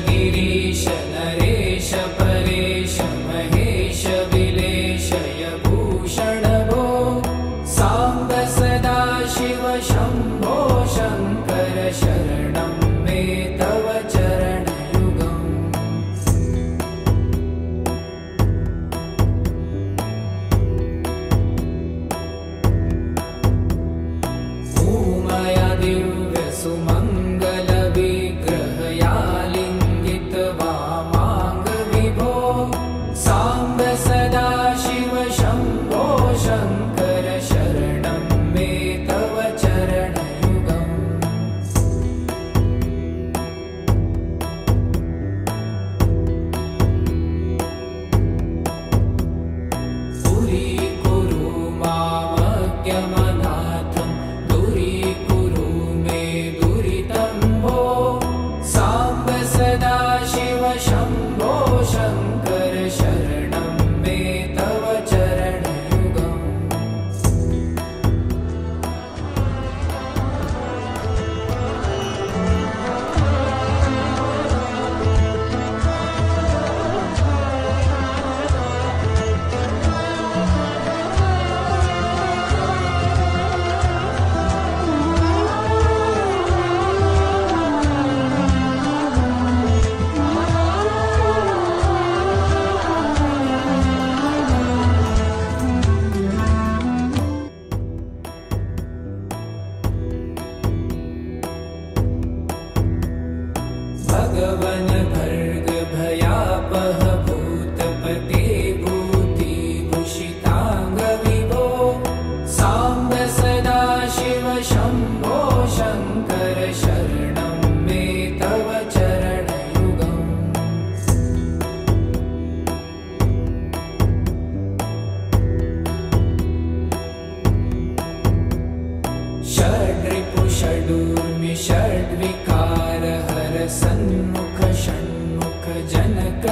गिरीश नरेश परेश महेश विलेशय भूषण भो साम्ब सदा शिव शम्भो शङ्कर शरणं मे तव चरणयुगम्। उमया दिव्य सुमङ्गल विग्रहया लिङ्गित वामाङ्ग विभो साम्ब सदा शिव शम्भो शङ्कर शरणं मे तव चरणयुगम्। दूरीकुरु मामज्ञमनाथं दूरीकुरु मे दुरितं भो साम्ब सदा शिव शम्भो शङ्कर शरणं मे तव चरणयुगम्। भगवन भर्ग भयापह भूतपते भूतिभूषिताङ्ग विभो साम्ब सदा शिव शम्भो शङ्कर शरणं मे तव चरणयुगम्। षड्रिपु षडूर्मि षड्विकार हर सन्मुख षण्मुख जनक